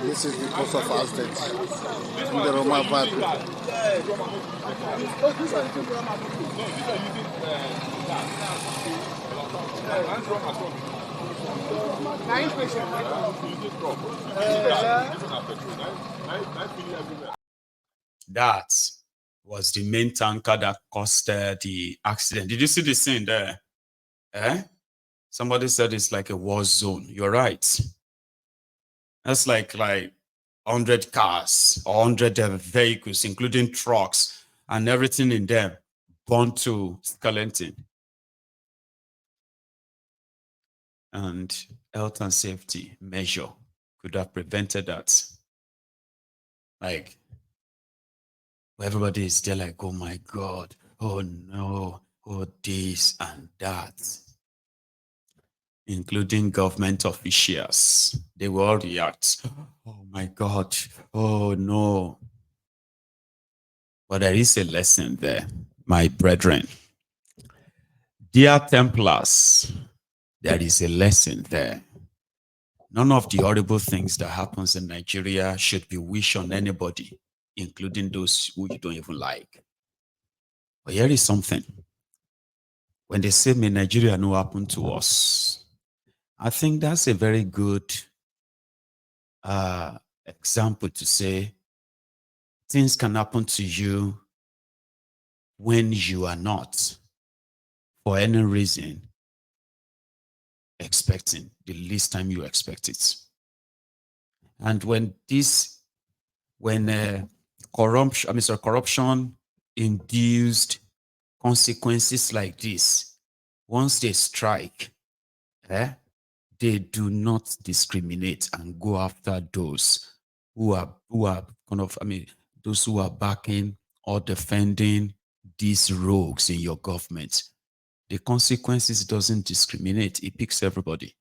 This is the cost of accidents in the Roma Valley. That was the main tanker that caused the accident. Did you see the scene there? Somebody said it's like a war zone. You're right. That's like 100 cars or 100 vehicles, including trucks and everything in them, burnt to skeleton. And health and safety measure could have prevented that. Like, everybody is there like, oh my God, oh no, oh this and that. Including government officials. They will all react. Oh my God, oh no. But there is a lesson there, my brethren. Dear Templars, there is a lesson there. None of the horrible things that happens in Nigeria should be wished on anybody, including those who you don't even like. But here is something. When they say, may Nigeria no happen to us, I think that's a very good example to say things can happen to you when you are not, for any reason, expecting the least time you expect it. And when corruption induced consequences like this, once they strike, they do not discriminate and go after those who are those who are backing or defending these rogues in your government. The consequences doesn't discriminate. It picks everybody.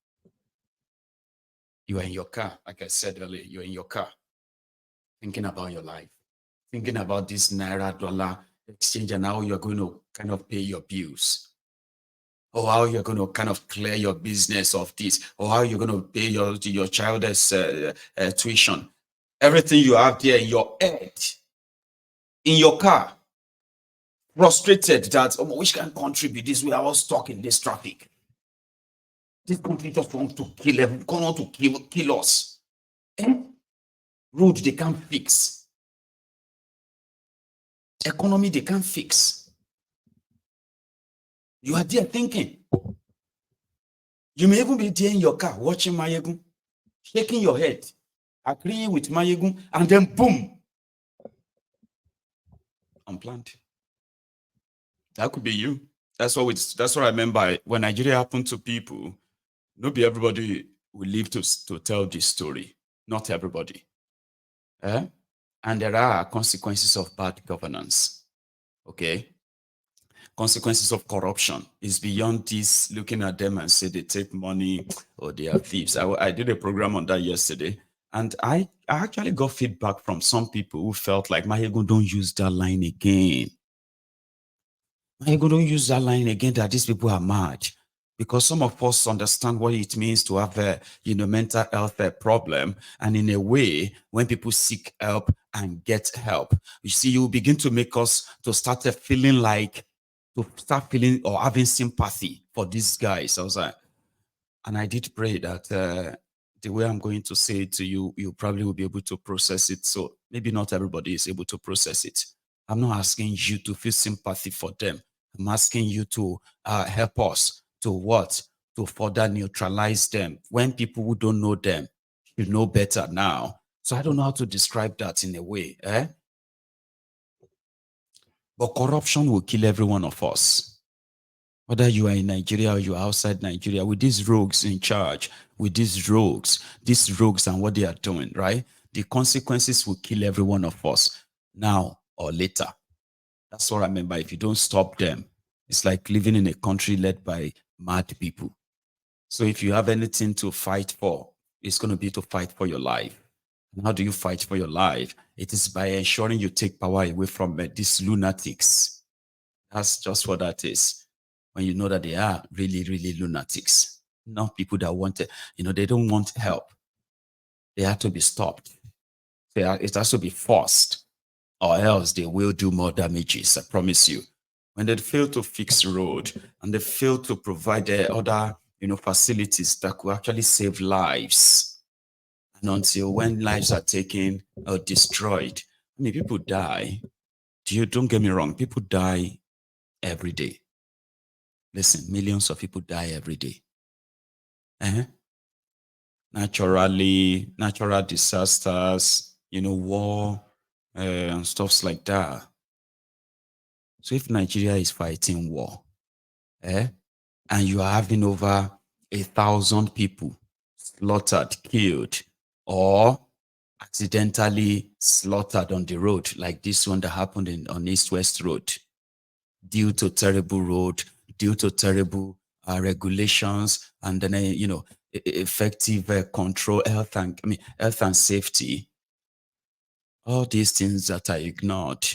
You are in your car, like I said earlier, you're in your car, thinking about your life, thinking about this Naira dollar exchange and how you're going to kind of pay your bills, or how you're going to kind of clear your business of this, or how you're going to pay your child's tuition. Everything you have there in your head, in your car, frustrated that, oh, which can contribute this? We are all stuck in this traffic. This country just wants to kill everyone, want to kill us. Road they can't fix. Economy they can't fix. You are there thinking. You may even be there in your car watching Mayegun, shaking your head, agreeing with Mayegun, and then boom, unplanned. That could be you. That's what I meant by when Nigeria happened to people. Not be everybody will live to tell this story. Not everybody. And there are consequences of bad governance. Okay. Consequences of corruption is beyond this looking at them and say they take money or they are thieves. I did a program on that yesterday, and I actually got feedback from some people who felt like, Mayegun, don't use that line again. Mayegun, don't use that line again, that these people are mad. Because some of us understand what it means to have a mental health problem. And in a way, when people seek help and get help, you see, you begin to make us to start feeling or having sympathy for these guys. I was like, and I did pray that the way I'm going to say it to you, you probably will be able to process it. So maybe not everybody is able to process it. I'm not asking you to feel sympathy for them. I'm asking you to help us to what? To further neutralize them. When people who don't know them, you know better now. So I don't know how to describe that in a way. But corruption will kill every one of us. Whether you are in Nigeria or you are outside Nigeria, with these rogues in charge, with these rogues and what they are doing, right? The consequences will kill every one of us now or later. That's what I mean by if you don't stop them, it's like living in a country led by mad people. So if you have anything to fight for, it's going to be to fight for your life. And how do you fight for your life? It is by ensuring you take power away from these lunatics. That's just what that is. When you know that they are really, really lunatics, not people that want it, they don't want help. They have to be stopped. It has to be forced, or else they will do more damages, I promise you. When they fail to fix road and they fail to provide other facilities that could actually save lives, and until when lives are taken or destroyed, I mean, people die. Don't get me wrong, people die every day. Listen, millions of people die every day. Natural disasters, war, and stuffs like that. So if Nigeria is fighting war, and you are having over 1,000 people slaughtered, killed, or accidentally slaughtered on the road, like this one that happened on East-West Road, due to terrible road, due to terrible regulations, and then effective control, health and safety. All these things that are ignored,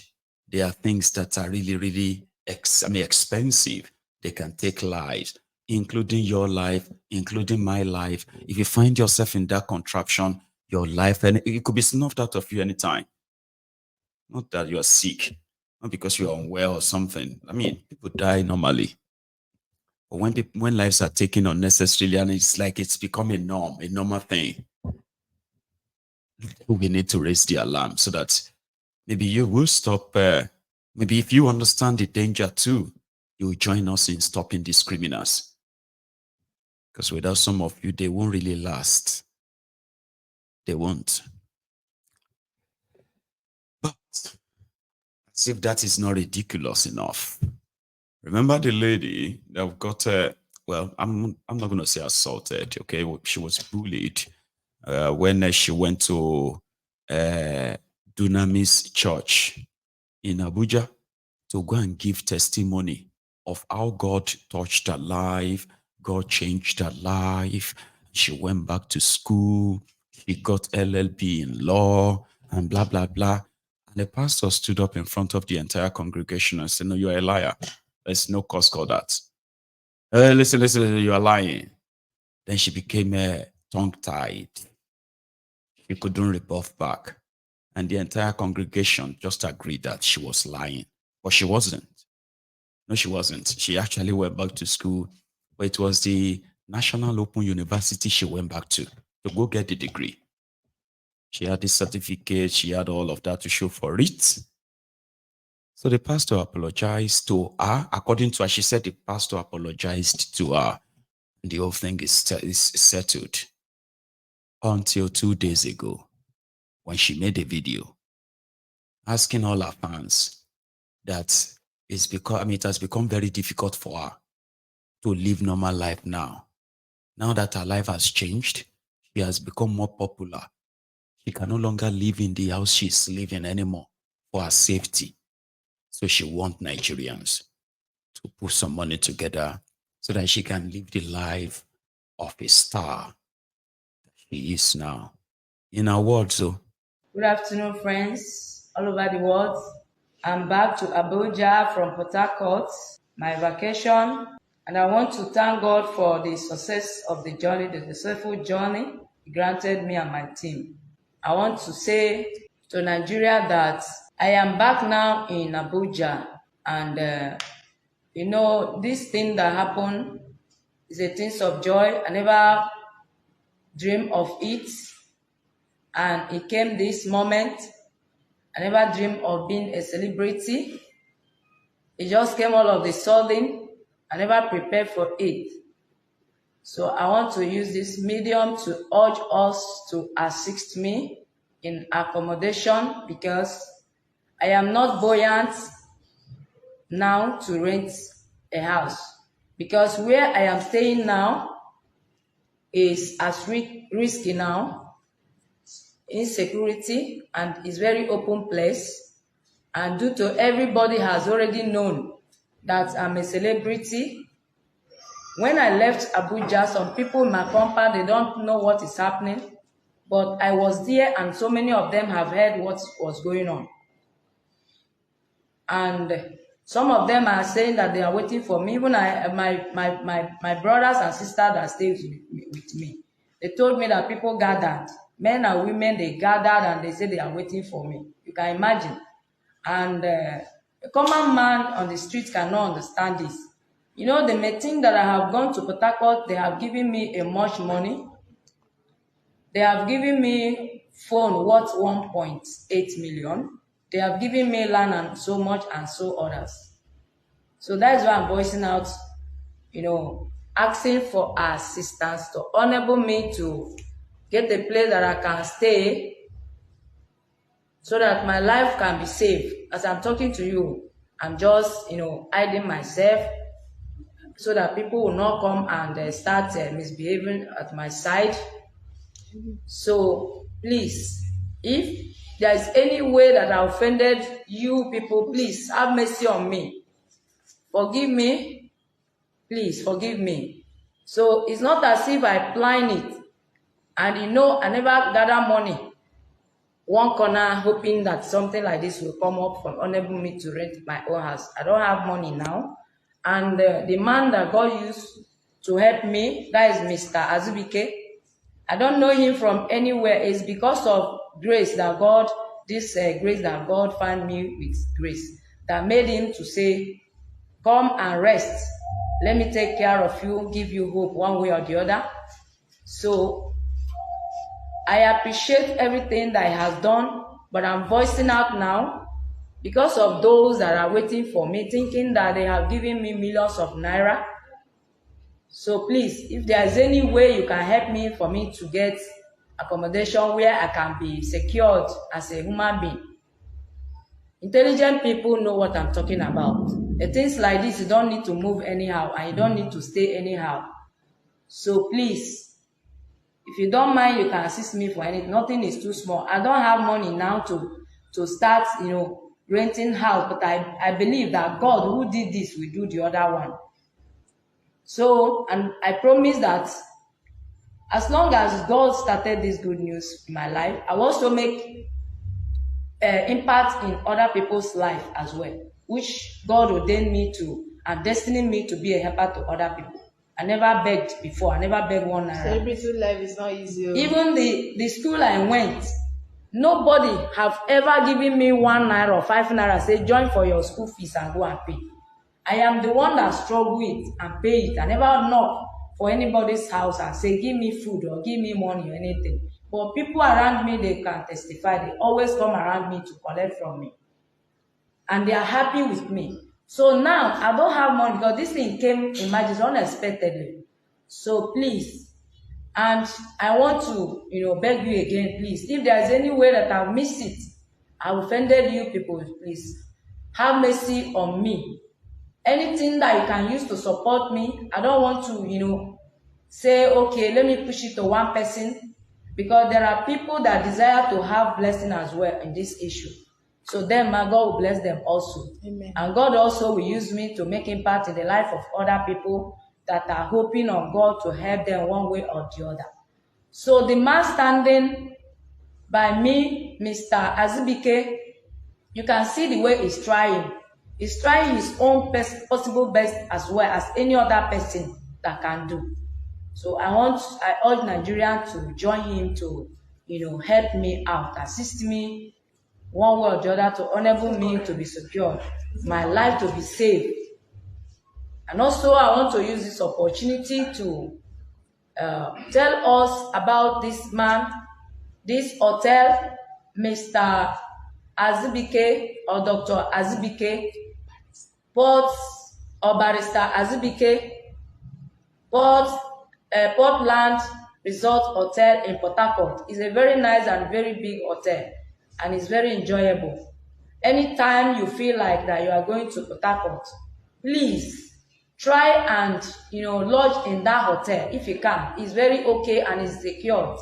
they are things that are really, really expensive. They can take lives, including your life, including my life. If you find yourself in that contraption, your life, and it could be snuffed out of you anytime. Not that you're sick, not because you're unwell or something. I mean, people die normally. But when lives are taken unnecessarily, and it's like it's become a normal thing, we need to raise the alarm so that maybe you will stop. Maybe if you understand the danger too, you will join us in stopping these criminals. Because without some of you, they won't really last. They won't. But as if that is not ridiculous enough. Remember the lady that got, well, I'm not going to say assaulted, okay? She was bullied when she went to Dunamis Church in Abuja to go and give testimony of how God touched her life, God changed her life. She went back to school, she got LLB in law, and blah, blah, blah. And the pastor stood up in front of the entire congregation and said, "No, you're a liar. There's no cause called that. Listen, you are lying." Then she became tongue-tied. She couldn't rebuff back. And the entire congregation just agreed that she was lying. But she wasn't. No, she wasn't. She actually went back to school, but it was the National Open University she went back to go get the degree. She had the certificate, she had all of that to show for it. So the pastor apologized to her. According to her, she said the pastor apologized to her. And the whole thing is settled. Until 2 days ago, when she made a video asking all her fans that it has become very difficult for her to live normal life now. Now that her life has changed, she has become more popular. She can no longer live in the house she's living anymore for her safety. So she wants Nigerians to put some money together so that she can live the life of a star that she is now. In her words, though. Good afternoon, friends all over the world. I'm back to Abuja from Portharcourt, my vacation, and I want to thank God for the success of the journey, the successful journey He granted me and my team. I want to say to Nigeria that I am back now in Abuja, and this thing that happened is a thing of joy. I never dreamed of it, and it came this moment. I never dreamed of being a celebrity. It just came all of a sudden. I never prepared for it. So I want to use this medium to urge us to assist me in accommodation, because I am not buoyant now to rent a house, because where I am staying now is as risky now, insecurity, and is very open place. And due to everybody has already known that I'm a celebrity, when I left Abuja, some people in my compound, they don't know what is happening, but I was there, and so many of them have heard what was going on. And some of them are saying that they are waiting for me. Even my brothers and sisters that stay with me, they told me that people gathered Men and women, they gathered and they say they are waiting for me. You can imagine. And a common man on the streets cannot understand this. You know, the meeting that I have gone to Portharcourt, they have given me a much money. They have given me phone worth 1.8 million. They have given me land and so much and so others. So that is why I'm voicing out, you know, asking for assistance to enable me to get a place that I can stay so that my life can be safe. As I'm talking to you, I'm just, you know, hiding myself so that people will not come and start misbehaving at my side. So please, if there is any way that I offended you people, please have mercy on me. Forgive me. Please forgive me. So it's not as if I plan it. And you know, I never gather money one corner hoping that something like this will come up from enable me to rent my own house. I don't have money now. And the man that God used to help me, that is Mr. Azubike. I don't know him from anywhere. It's because of grace that God, this grace that God found me with grace, that made him to say, come and rest. Let me take care of you, give you hope one way or the other. So I appreciate everything that he has done, but I'm voicing out now because of those that are waiting for me, thinking that they have given me millions of naira. So please, if there is any way you can help me for me to get accommodation where I can be secured as a human being. Intelligent people know what I'm talking about. Things like this, you don't need to move anyhow and you don't need to stay anyhow. So please, if you don't mind, you can assist me for anything. Nothing is too small. I don't have money now to start, you know, renting house, but I believe that God who did this will do the other one. So, and I promise that as long as God started this good news in my life, I will also make impact in other people's life as well, which God ordained me to and destined me to be a helper to other people. I never begged before. I never begged one naira. Celebrity life is not easy. Even the school I went, nobody have ever given me 1 naira or 5 naira, say join for your school fees and go and pay. I am the one that struggle it and pay it. I never knock for anybody's house and say give me food or give me money or anything. But people around me, they can testify. They always come around me to collect from me. And they are happy with me. So now, I don't have money because this thing came, imagine, unexpectedly. So please, and I want to, you know, beg you again, please, if there is any way that I've missed it, I've offended you people, please, have mercy on me. Anything that you can use to support me, I don't want to, you know, say, okay, let me push it to one person, because there are people that desire to have blessing as well in this issue. So then my God will bless them also. Amen. And God also will use me to make impact in the life of other people that are hoping on God to help them one way or the other. So the man standing by me, Mr. Azubike, you can see the way he's trying. He's trying his own possible best as well as any other person that can do. So I urge Nigerians to join him to, you know, help me out, assist me one way or the other to enable me to be secure, my life to be safe. And also I want to use this opportunity to tell us about this man, this hotel, Mr. Azubike or Dr. Azubike, Barrister Azubike, Portland Resort Hotel in Portharcourt. It's a very nice and very big hotel, and it's very enjoyable. Anytime you feel like that you are going to Portharcourt, please try and, you know, lodge in that hotel if you can. It's very okay and it's secured.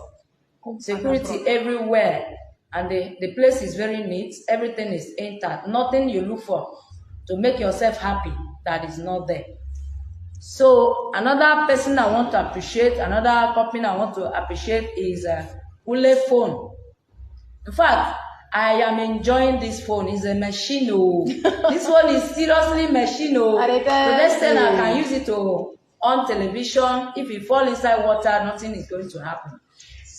Security everywhere, and the place is very neat. Everything is intact. Nothing you look for to make yourself happy that is not there. So another person I want to appreciate, another company I want to appreciate is Ule phone. In fact, I am enjoying this phone. It's a machine. Oh. This one is seriously machine. Oh. The next time I can use it on television. If you fall inside water, nothing is going to happen.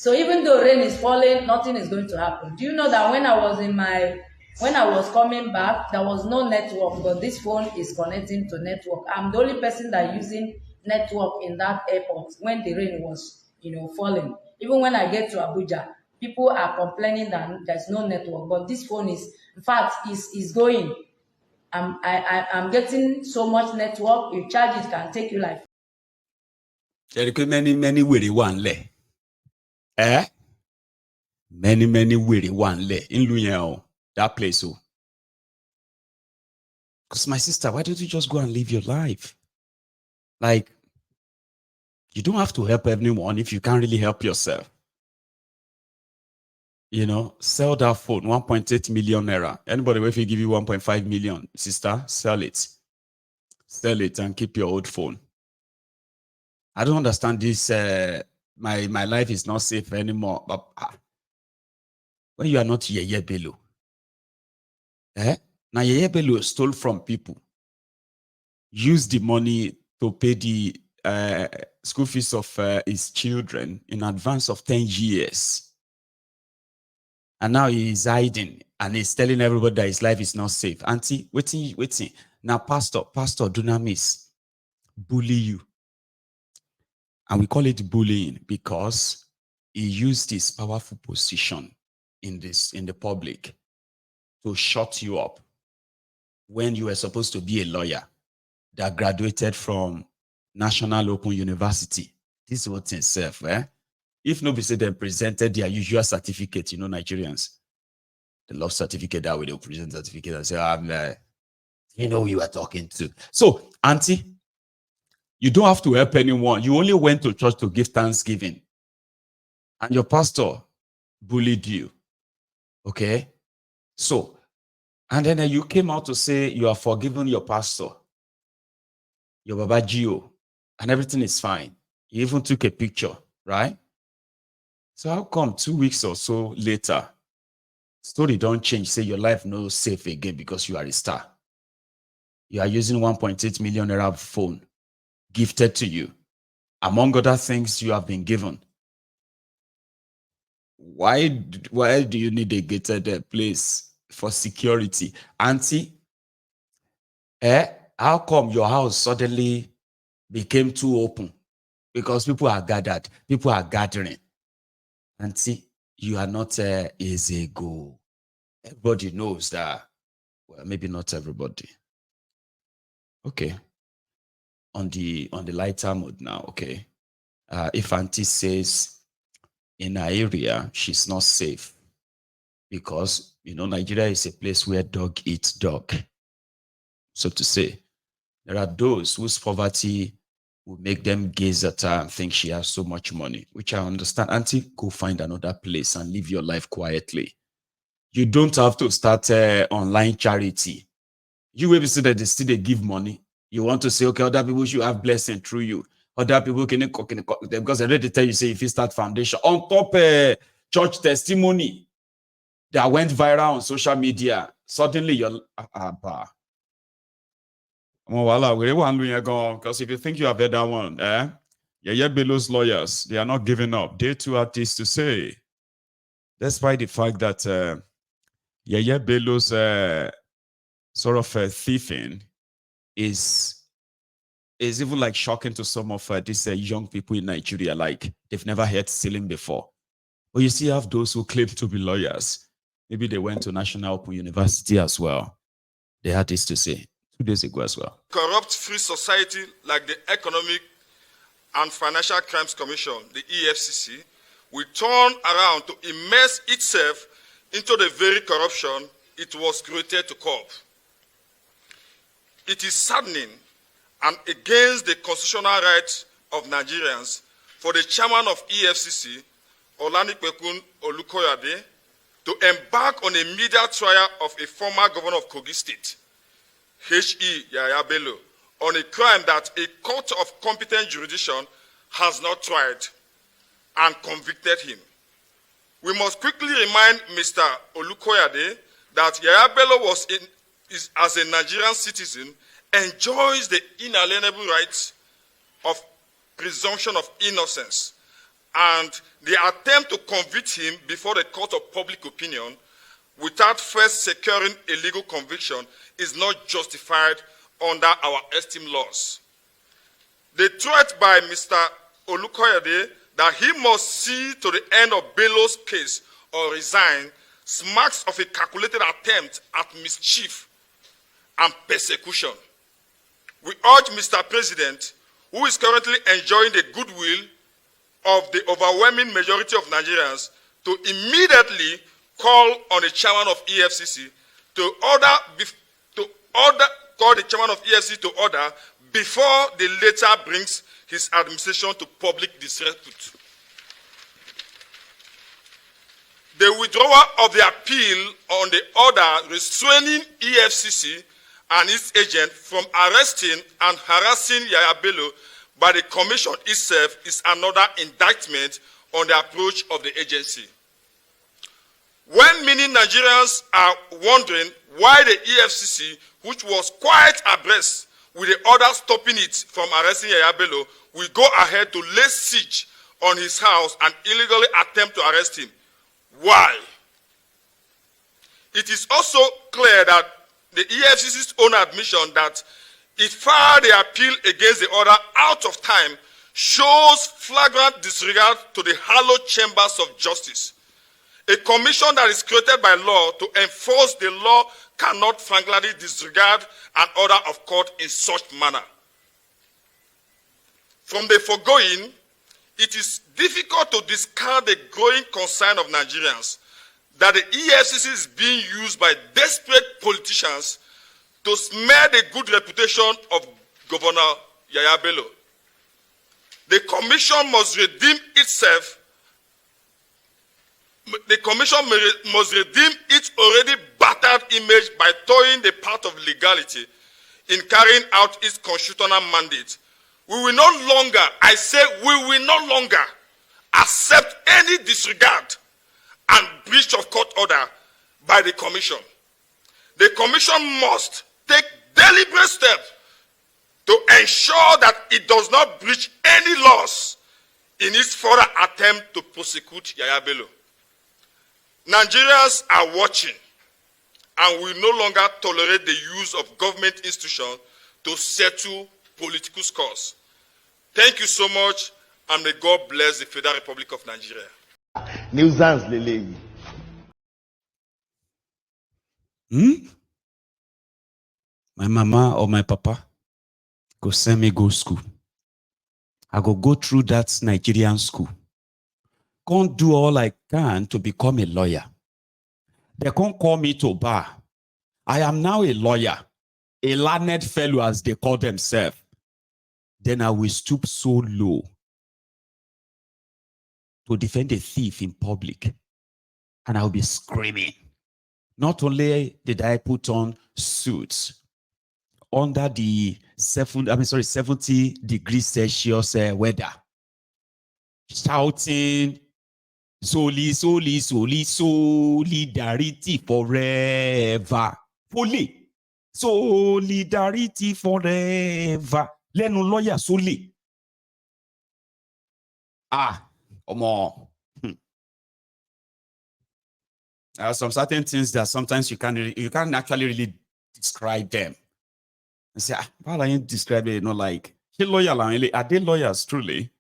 So even though rain is falling, nothing is going to happen. Do you know that when I was coming back, there was no network, but this phone is connecting to network. I'm the only person that using network in that airport when the rain was, falling. Even when I get to Abuja, people are complaining that there's no network, but this phone is, in fact, is going. I'm getting so much network. You charge it, can take you like. There are many weary one le. Many weary one le in Luyen, that place. Oh, because my sister, why don't you just go and live your life? Like, you don't have to help anyone if you can't really help yourself. Sell that phone, 1.8 million naira. Anybody, if you give you 1.5 million, sister, sell it. Sell it and keep your old phone. I don't understand this. My life is not safe anymore. But when you are not Yeye Bello, now Yeye Bello stole from people, used the money to pay the school fees of his children in advance of 10 years. And now he is hiding and he's telling everybody that his life is not safe. Auntie, waiting. Now, pastor, do not miss. Bully you. And we call it bullying because he used his powerful position in the public to shut you up when you were supposed to be a lawyer that graduated from National Open University. This is what itself, If nobody said they presented their usual certificate, Nigerians, they love certificate that way. They'll present certificate and say, who you are talking to. So, auntie, you don't have to help anyone. You only went to church to give thanksgiving. And your pastor bullied you. Okay? So, and then you came out to say you are forgiven your pastor, your Baba Gio, and everything is fine. You even took a picture, right? So how come 2 weeks or so later, story don't change, say your life no safe again because you are a star? You are using 1.8 million naira phone gifted to you, among other things you have been given. Why do you need a gated place for security? Auntie, how come your house suddenly became too open? Because people are gathered, people are gathering. Auntie, you are not easy go. Everybody knows that. Well, maybe not everybody. Okay. On the lighter mode now, okay. If Auntie says in her area she's not safe because Nigeria is a place where dog eats dog, so to say. There are those whose poverty will make them gaze at her and think she has so much money, which I understand. Auntie, go find another place and live your life quietly. You don't have to start online charity. You will be see that they still they give money. You want to say, okay, other people should have blessing through you. Other people can because I already tell you, say if you start foundation on top church testimony that went viral on social media, suddenly you're because if you think you have heard that one, Yeye Bello's lawyers, they are not giving up. They too have this to say. Despite the fact that Yeye Bello's sort of thieving is even like shocking to some of these young people in Nigeria. Like they've never heard stealing before. But you see, have those who claim to be lawyers. Maybe they went to National Open University as well. They had this to say 2 days ago as well. Corrupt free society like the Economic and Financial Crimes Commission, the EFCC, will turn around to immerse itself into the very corruption it was created to curb. It is saddening and against the constitutional rights of Nigerians for the chairman of EFCC, Olanipekun Olukoyade, to embark on a media trial of a former governor of Kogi State, Yeye Bello, on a crime that a court of competent jurisdiction has not tried and convicted him. We must quickly remind Mr. Olukoyade that Yeye Bello as a Nigerian citizen, enjoys the inalienable rights of presumption of innocence and the attempt to convict him before the court of public opinion without first securing a legal conviction is not justified under our esteemed laws. The threat by Mr. Olukoyede that he must see to the end of Bello's case or resign smacks of a calculated attempt at mischief and persecution. We urge Mr. President, who is currently enjoying the goodwill of the overwhelming majority of Nigerians, to immediately call on the chairman of EFCC call the chairman of EFCC to order before the latter brings his administration to public disrepute. The withdrawal of the appeal on the order restraining EFCC and its agent from arresting and harassing Yeye Bello by the commission itself is another indictment on the approach of the agency. When many Nigerians are wondering why the EFCC, which was quite abreast with the order stopping it from arresting Yeye Bello, will go ahead to lay siege on his house and illegally attempt to arrest him. Why? It is also clear that the EFCC's own admission that it filed the appeal against the order out of time shows flagrant disregard to the hallowed chambers of justice. A commission that is created by law to enforce the law cannot frankly disregard an order of court in such manner. From the foregoing, it is difficult to discard the growing concern of Nigerians that the EFCC is being used by desperate politicians to smear the good reputation of Governor Yeye Bello. The commission must redeem itself. The commission must redeem its already battered image by towing the path of legality in carrying out its constitutional mandate. We will no longer, I say we will no longer accept any disregard and breach of court order by the commission. The commission must take deliberate steps to ensure that it does not breach any laws in its further attempt to prosecute Yeye Bello. Nigerians are watching and will no longer tolerate the use of government institutions to settle political scores. Thank you so much, and may God bless the Federal Republic of Nigeria. Nuisance lele. My mama or my papa go send me go school. I go through that Nigerian school. Can't do all I can to become a lawyer. They can't call me to bar. I am now a lawyer, a learned fellow as they call themselves. Then I will stoop so low to defend a thief in public. And I'll be screaming. Not only did I put on suits under the 70 degrees Celsius weather, shouting, "Soli, soli, soli, solidarity forever." Fully. Solidarity forever. Lẹ́nu lawyer soli. Omo. There are some certain things that sometimes you can't actually really describe them. And say, how are you describing it? Like, are they lawyers truly?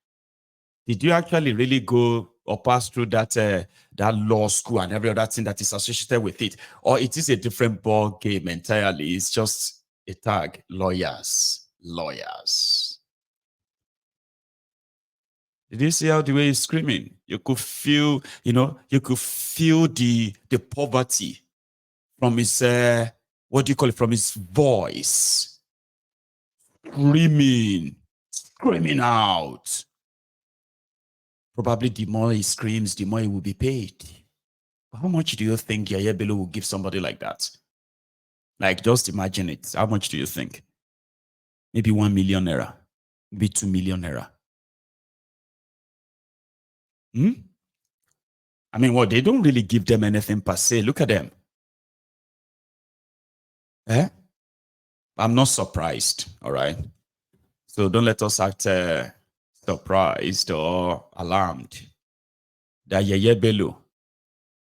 Did you actually really go or pass through that law school and every other thing that is associated with it? Or it is a different ball game entirely? It's just a tag. Lawyers. Did you see how the way he's screaming? You could feel, the poverty from his, from his voice. Screaming out. Probably the more he screams, the more he will be paid. But how much do you think Yeye Bello will give somebody like that? Like, just imagine it. How much do you think? Maybe 1 million naira. Maybe 2 million naira. I mean, they don't really give them anything per se. Look at them. I'm not surprised, all right? So don't let us act surprised or alarmed that Yeye Bello,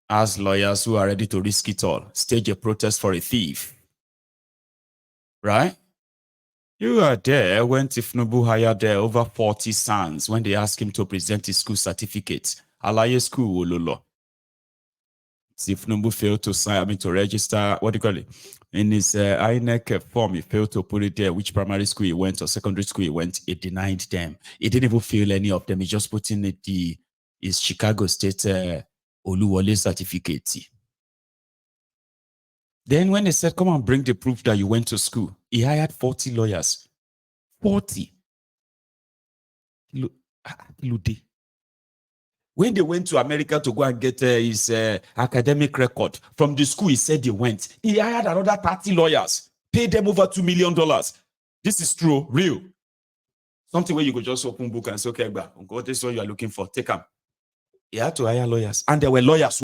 as lawyers who are ready to risk it all, stage a protest for a thief. Right? You are there when Tifnubu hired over 40 sons when they asked him to present his school certificate. Alaye School, Ololo. Tifnubu failed to sign, to register, what do you call it? In his INEC form, he failed to put it there, which primary school he went or secondary school he went. It denied them. He didn't even fail any of them. He just put in his Chicago State Oluwole certificate. Then when they said, come and bring the proof that you went to school, he hired 40 lawyers. 40. When they went to America to go and get his academic record from the school he said they went, he hired another 30 lawyers, paid them over $2 million. This is true, real. Something where you could just open book and say, okay, God, this is what you are looking for. Take them. He had to hire lawyers. And there were lawyers